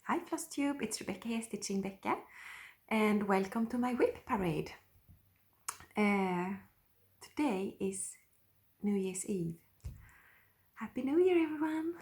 Hi flosstube, it's Rebecca here, Stitching Becca, and welcome to my whip parade. Today is New Year's Eve. Happy New Year, everyone!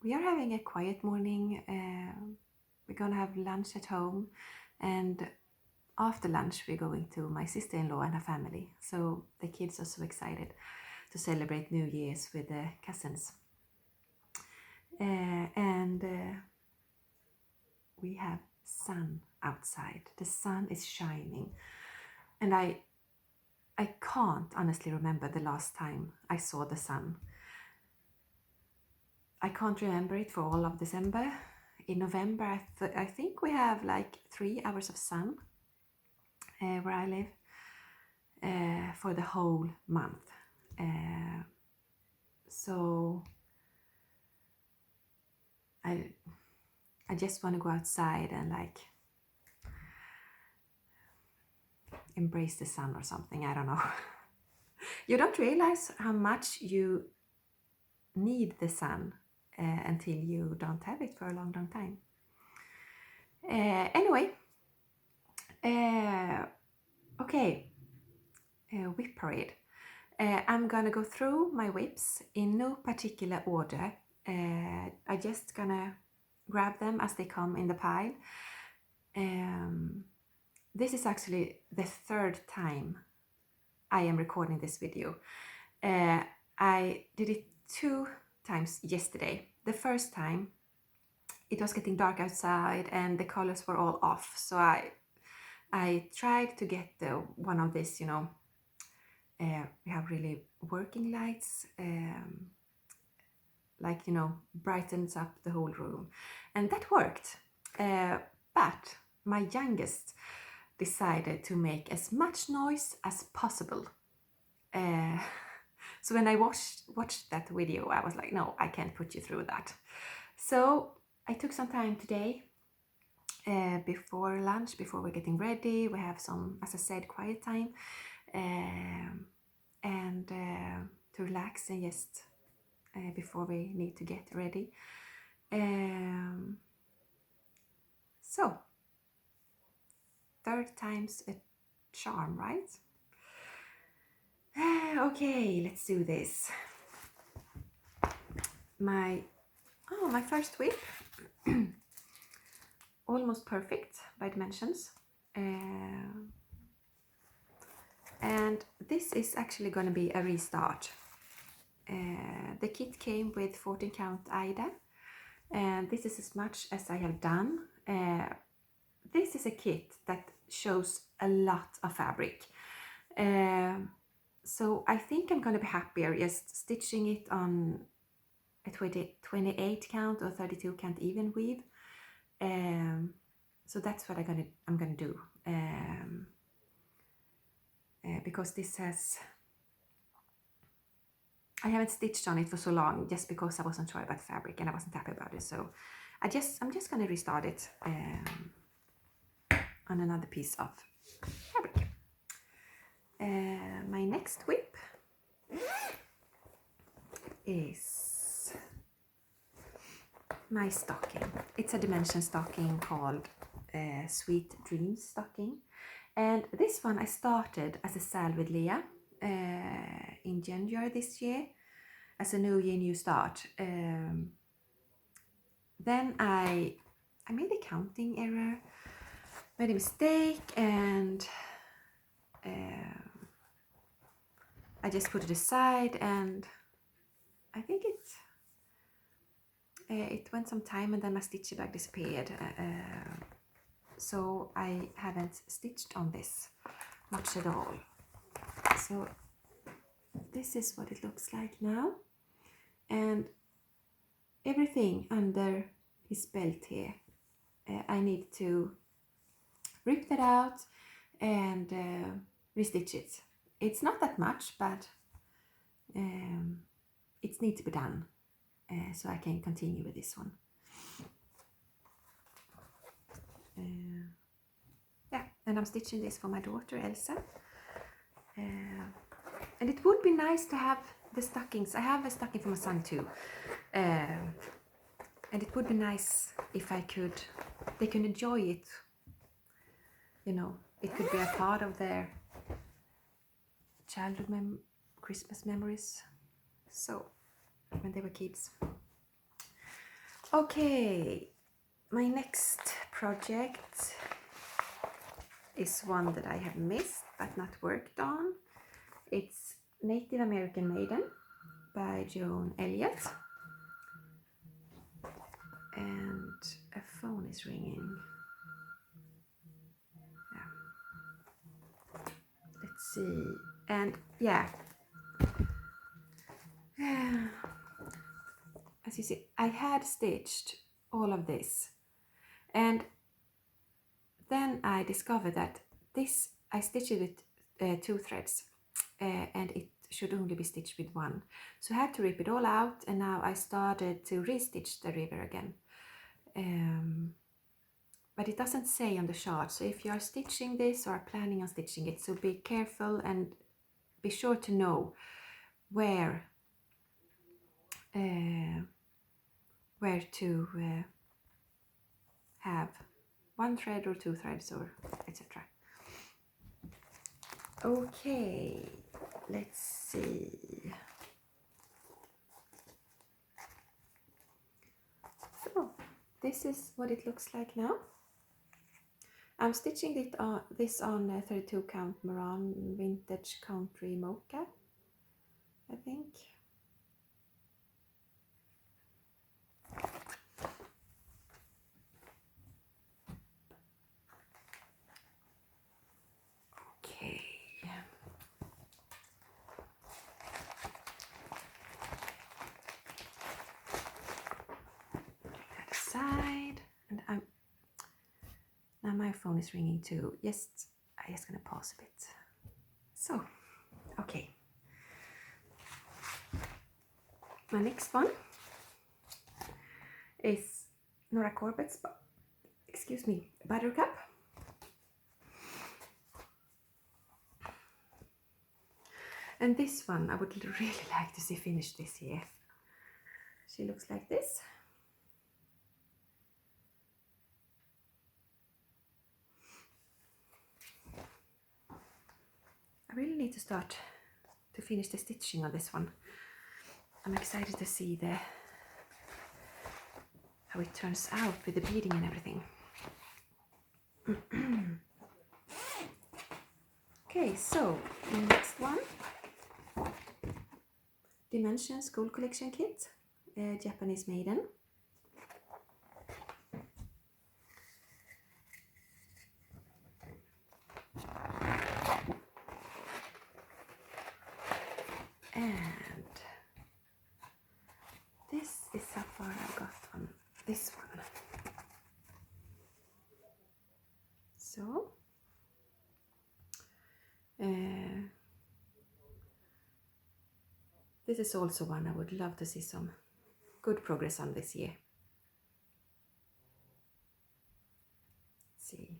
We are having a quiet morning. We're gonna have lunch at home, and after lunch we're going to my sister-in-law and her family. So the kids are so excited to celebrate New Year's with the cousins. We have sun outside. The sun is shining, and I can't honestly remember the last time I saw the sun. I can't remember it for all of December. In November, I think we have like 3 hours of sun where I live for the whole month. So I just want to go outside and like embrace the sun or something. I don't know. You don't realize how much you need the sun until you don't have it for a long time. Anyway, okay, whip parade. I'm gonna go through my whips in no particular order. I just gonna grab them as they come in the pile. This is actually the third time I am recording this video. I did it 2 times yesterday. The first time it was getting dark outside and the colors were all off, so I tried to get one of this, we have really working lights, like, brightens up the whole room, and that worked. But my youngest decided to make as much noise as possible. So when I watched that video, I was like, no, I can't put you through that. So I took some time today before lunch, before we're getting ready. We have some, as I said, quiet time and to relax and just before we need to get ready. So, third time's a charm, right? Okay, let's do this. My first whip, almost perfect by dimensions. And this is actually going to be a restart. The kit came with 14 count Ida, and this is as much as I have done. This is a kit that shows a lot of fabric. So I think I'm going to be happier just stitching it on a 28 count or 32 count even weave. So that's what I'm gonna do. Because this has, I haven't stitched on it for so long just because I wasn't sure about fabric and I wasn't happy about it. So I'm just gonna restart it on another piece of fabric. My next whip is my stocking. It's a dimension stocking called Sweet Dreams stocking. And this one I started as a sal with Leah in January this year, as a new year, new start. Then I made a counting error, made a mistake, and I just put it aside, and I think it went some time, and then my stitchy bag disappeared. So I haven't stitched on this much at all. So this is what it looks like now, and everything under his belt here, I need to rip that out and restitch it. It's not that much, but it needs to be done so I can continue with this one. Yeah, and I'm stitching this for my daughter Elsa, and it would be nice to have the stockings. I have a stocking for my son too, And it would be nice if they could enjoy it, you know, it could be a part of their childhood Christmas memories, so when they were kids. Okay, my next project is one that I have missed but not worked on. It's Native American Maiden by Joan Elliott. And a phone is ringing. Yeah. Let's see. And yeah. As you see, I had stitched all of this. And then I discovered that this, I stitched it with 2 threads. And it should only be stitched with 1. So I had to rip it all out, and now I started to restitch the river again. But it doesn't say on the chart, so if you are stitching this or are planning on stitching it, so be careful and be sure to know where to have 1 thread or 2 threads or etc. Okay, let's see. So this is what it looks like now. I'm stitching this on 32 count Moran Vintage Country Mocha, I think. Okay. That aside, and now my phone is ringing too. Yes, I'm just gonna pause a bit. So, okay. My next one is Nora Corbett's, Buttercup. And this one I would really like to see finished this year. She looks like this. I really need to start to finish the stitching on this one. I'm excited to see how it turns out with the beading and everything. Okay, so the next one, Dimension School Collection Kit, Japanese Maiden. And this is so far I got on this one. So this is also one I would love to see some good progress on this year. Let's see.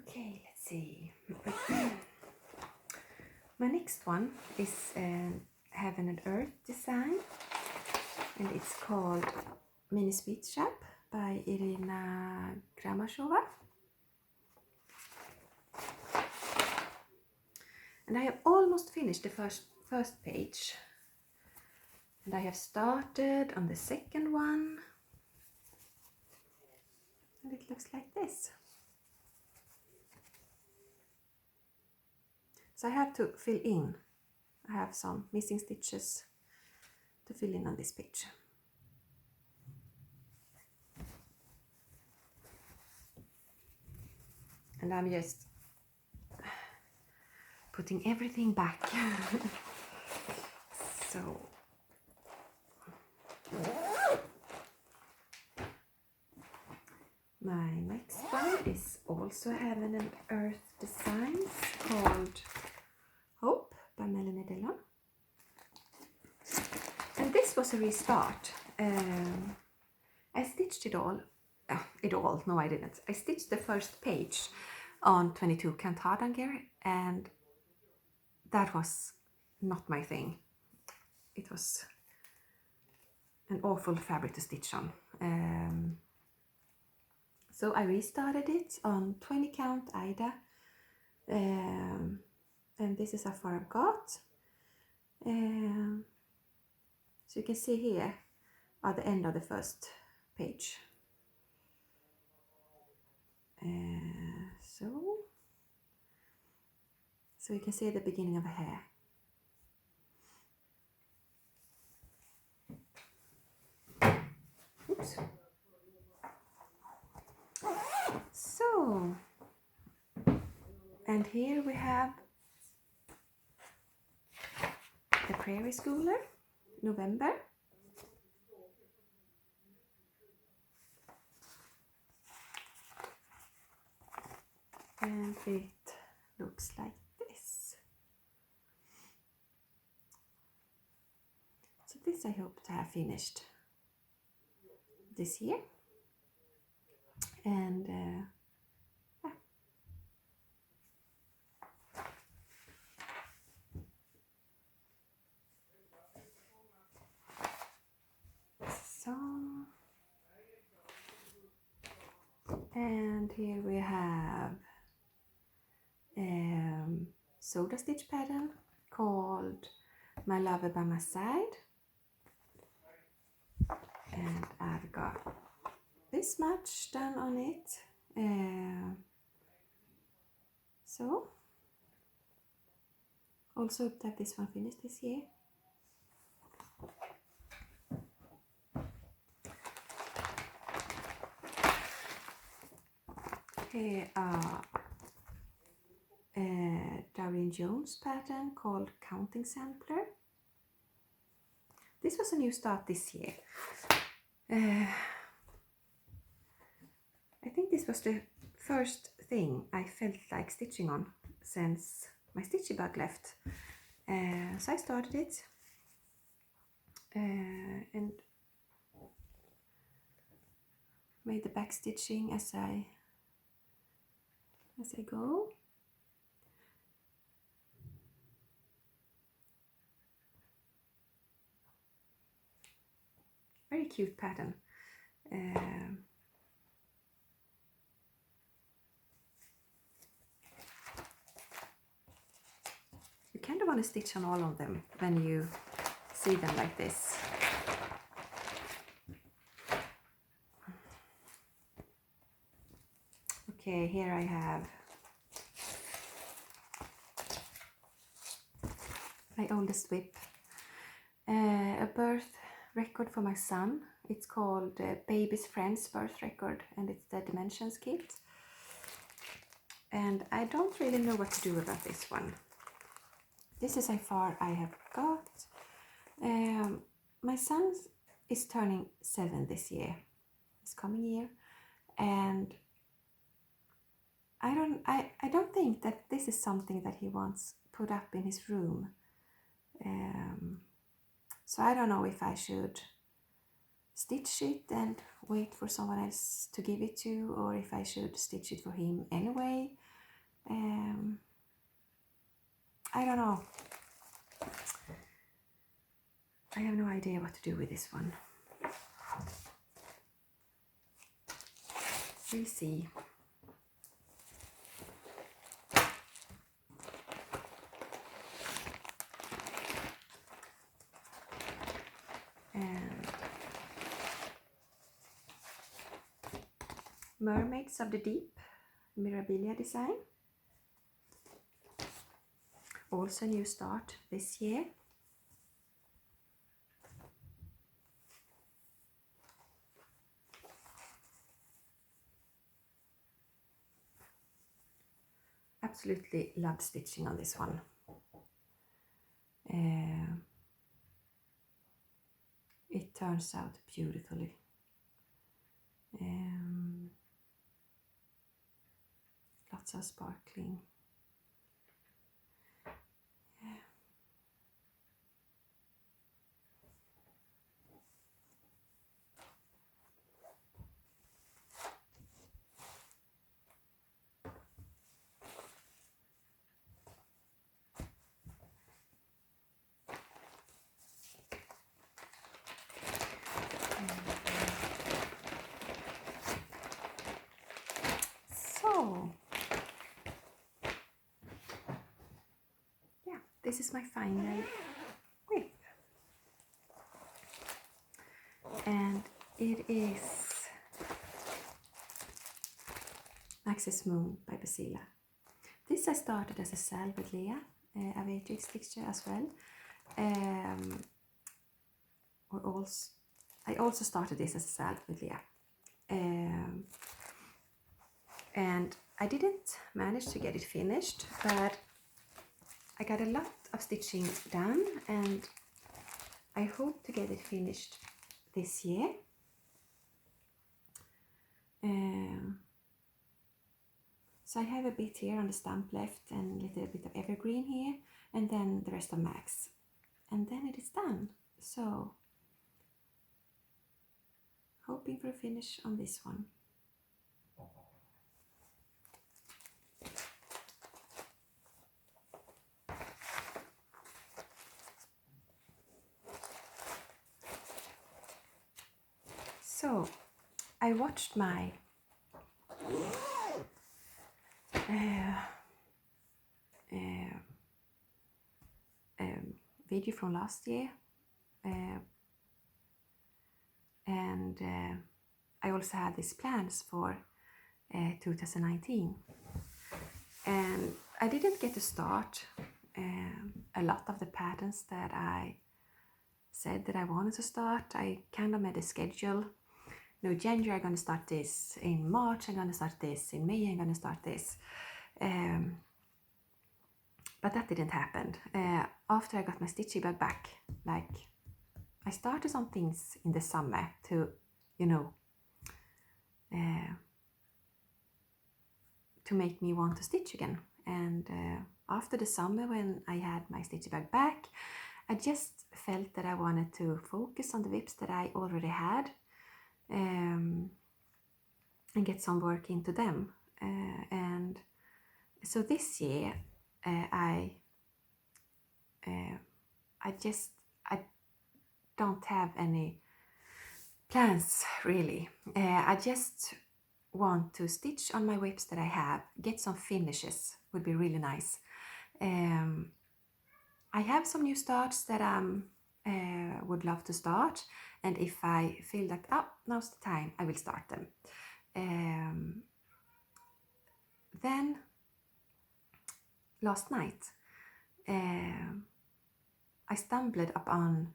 Okay, let's see. My next one is Heaven and Earth design, and it's called Mini Sweet Shop by Irina Gramashova. And I have almost finished the first page, and I have started on the second one, and it looks like this. So I have to fill in. I have some missing stitches to fill in on this page. And I'm just putting everything back. So my next one is also Heaven and Earth designs. was a restart. I stitched it all. No, I didn't. I stitched the first page on 22 count hardanger, and that was not my thing. It was an awful fabric to stitch on. So I restarted it on 20 count Ida, and this is how far I've got. So you can see here at the end of the first page. So you can see the beginning of a hair. Oops. So, and here we have the Prairie Schooler, November. And it looks like this. So this I hope to have finished this year. And yeah. So, and here we have soda stitch pattern called My Lover by My Side, and I've got this much done on it. So also hope to have this one finished this year. Here are Darwin Jones pattern called Counting Sampler. This was a new start this year. I think this was the first thing I felt like stitching on since my stitchy bug left. So I started it and made the back stitching as I go. Very cute pattern. You kind of want to stitch on all of them when you see them like this. Okay, here I have my oldest whip, a birth record for my son. It's called Baby's Friends Birth Record, and it's the Dimensions kit. And I don't really know what to do about this one. This is how far I have got. My son is turning 7 this year, this coming year, and I don't think that this is something that he wants put up in his room. So I don't know if I should stitch it and wait for someone else to give it to, or if I should stitch it for him anyway. I don't know. I have no idea what to do with this one. We'll see. And Mermaids of the Deep, Mirabilia design. Also a new start this year. Absolutely loved stitching on this one. It turns out beautifully. Lots of sparkling. this is my final whip. And it is Access Moon by Basila. This I started as a salve with Leah, a Aviatrix texture as well. I also started this as a salve with Leah. And I didn't manage to get it finished, but I got a lot of stitching done, and I hope to get it finished this year. So I have a bit here on the stump left and a little bit of evergreen here, and then the rest of Max. And then it is done. So, hoping for a finish on this one. So, I watched my video from last year, and I also had these plans for 2019, and I didn't get to start a lot of the patterns that I said that I wanted to start. I kind of made a schedule. No, January I'm going to start this, in March I'm going to start this, in May I'm going to start this. But that didn't happen. After I got my stitchy bag back, like I started some things in the summer to, you know, to make me want to stitch again. And after the summer, when I had my stitchy bag back, I just felt that I wanted to focus on the whips that I already had, and get some work into them. And so this year, I don't have any plans really. I just want to stitch on my whips that I have, get some finishes would be really nice. I have some new starts that I would love to start, and if I feel like, oh, now's the time, I will start them. Then last night I stumbled upon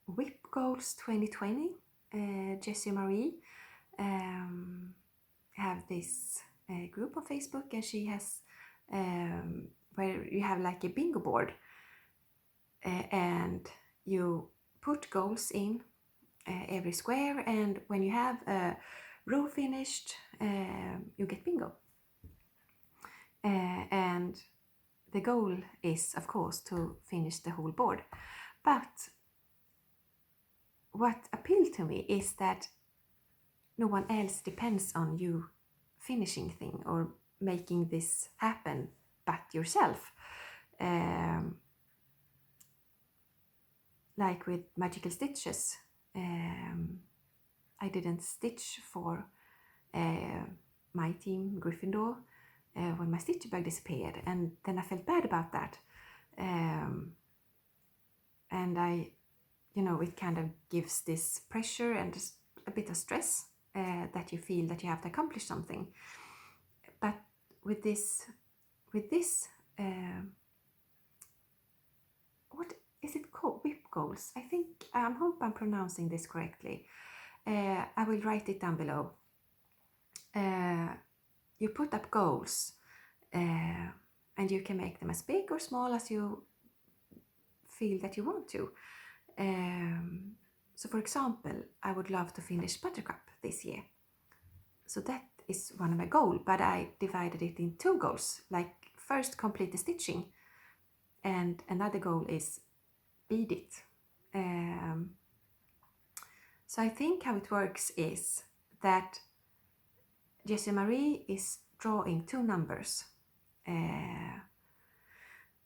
Whip Goals 2020. Jessie Marie have this group on Facebook, and she has where you have like a bingo board, and you put goals in every square, and when you have a row finished, you get bingo. And the goal is, of course, to finish the whole board. But what appealed to me is that no one else depends on you finishing thing or making this happen but yourself. Like with Magical Stitches, I didn't stitch for my team Gryffindor when my stitch bag disappeared, and then I felt bad about that. And I, you know, it kind of gives this pressure and a bit of stress that you feel that you have to accomplish something. But with this, what is it called? Whip Goals. I think, I hope I'm pronouncing this correctly. I will write it down below. You put up goals, and you can make them as big or small as you feel that you want to. So for example, I would love to finish Buttercup this year. So that is one of my goals, but I divided it in two goals. Like first complete the stitching, and another goal is bead it. So I think how it works is that Jessie Marie is drawing two numbers,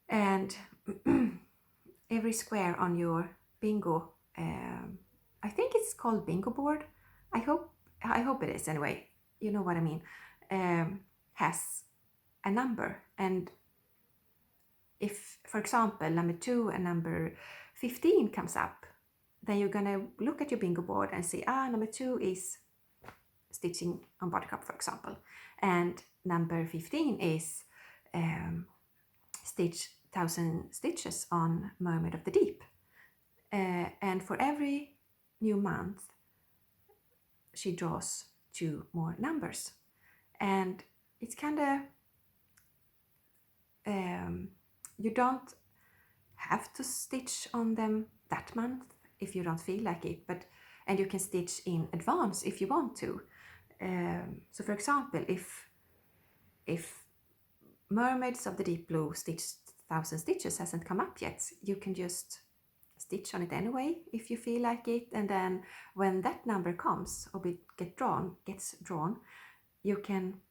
and every square on your bingo, I think it's called bingo board. I hope it is anyway. You know what I mean. Has a number, and if, for example, number 2 and number 15 comes up, then you're gonna look at your bingo board and say, number 2 is stitching on buttercup, for example, and number 15 is stitch 1,000 stitches on Mermaid of the Deep. And for every new month, she draws 2 more numbers. And it's kind of, you don't have to stitch on them that month if you don't feel like it, and you can stitch in advance if you want to. So for example, if Mermaids of the Deep Blue stitched 1,000 stitches hasn't come up yet, you can just stitch on it anyway if you feel like it, and then when that number comes or gets drawn, you can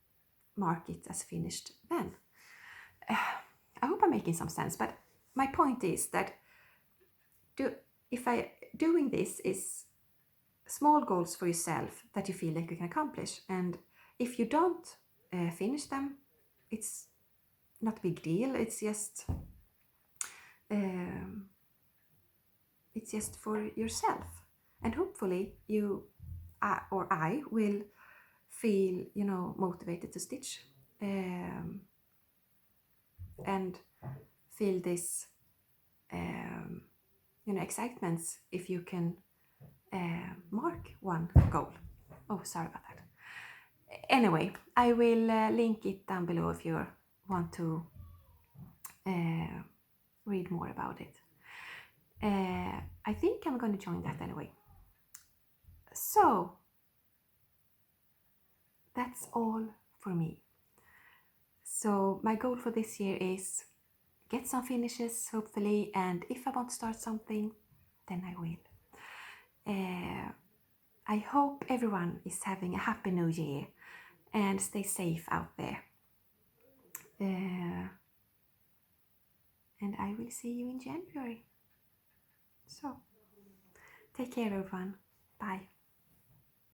mark it as finished then. I hope I'm making some sense, but my point is that doing this is small goals for yourself that you feel like you can accomplish, and if you don't finish them, it's not a big deal. It's just for yourself, and hopefully you or I will feel motivated to stitch and feel this excitement if you can mark one goal. Oh, sorry about that. Anyway, I will link it down below if you want to read more about it. I think I'm going to join that anyway. So that's all for me. So my goal for this year is get some finishes, hopefully, and if I want to start something, then I will. I hope everyone is having a happy new year and stay safe out there. And I will see you in January. So, take care everyone. Bye.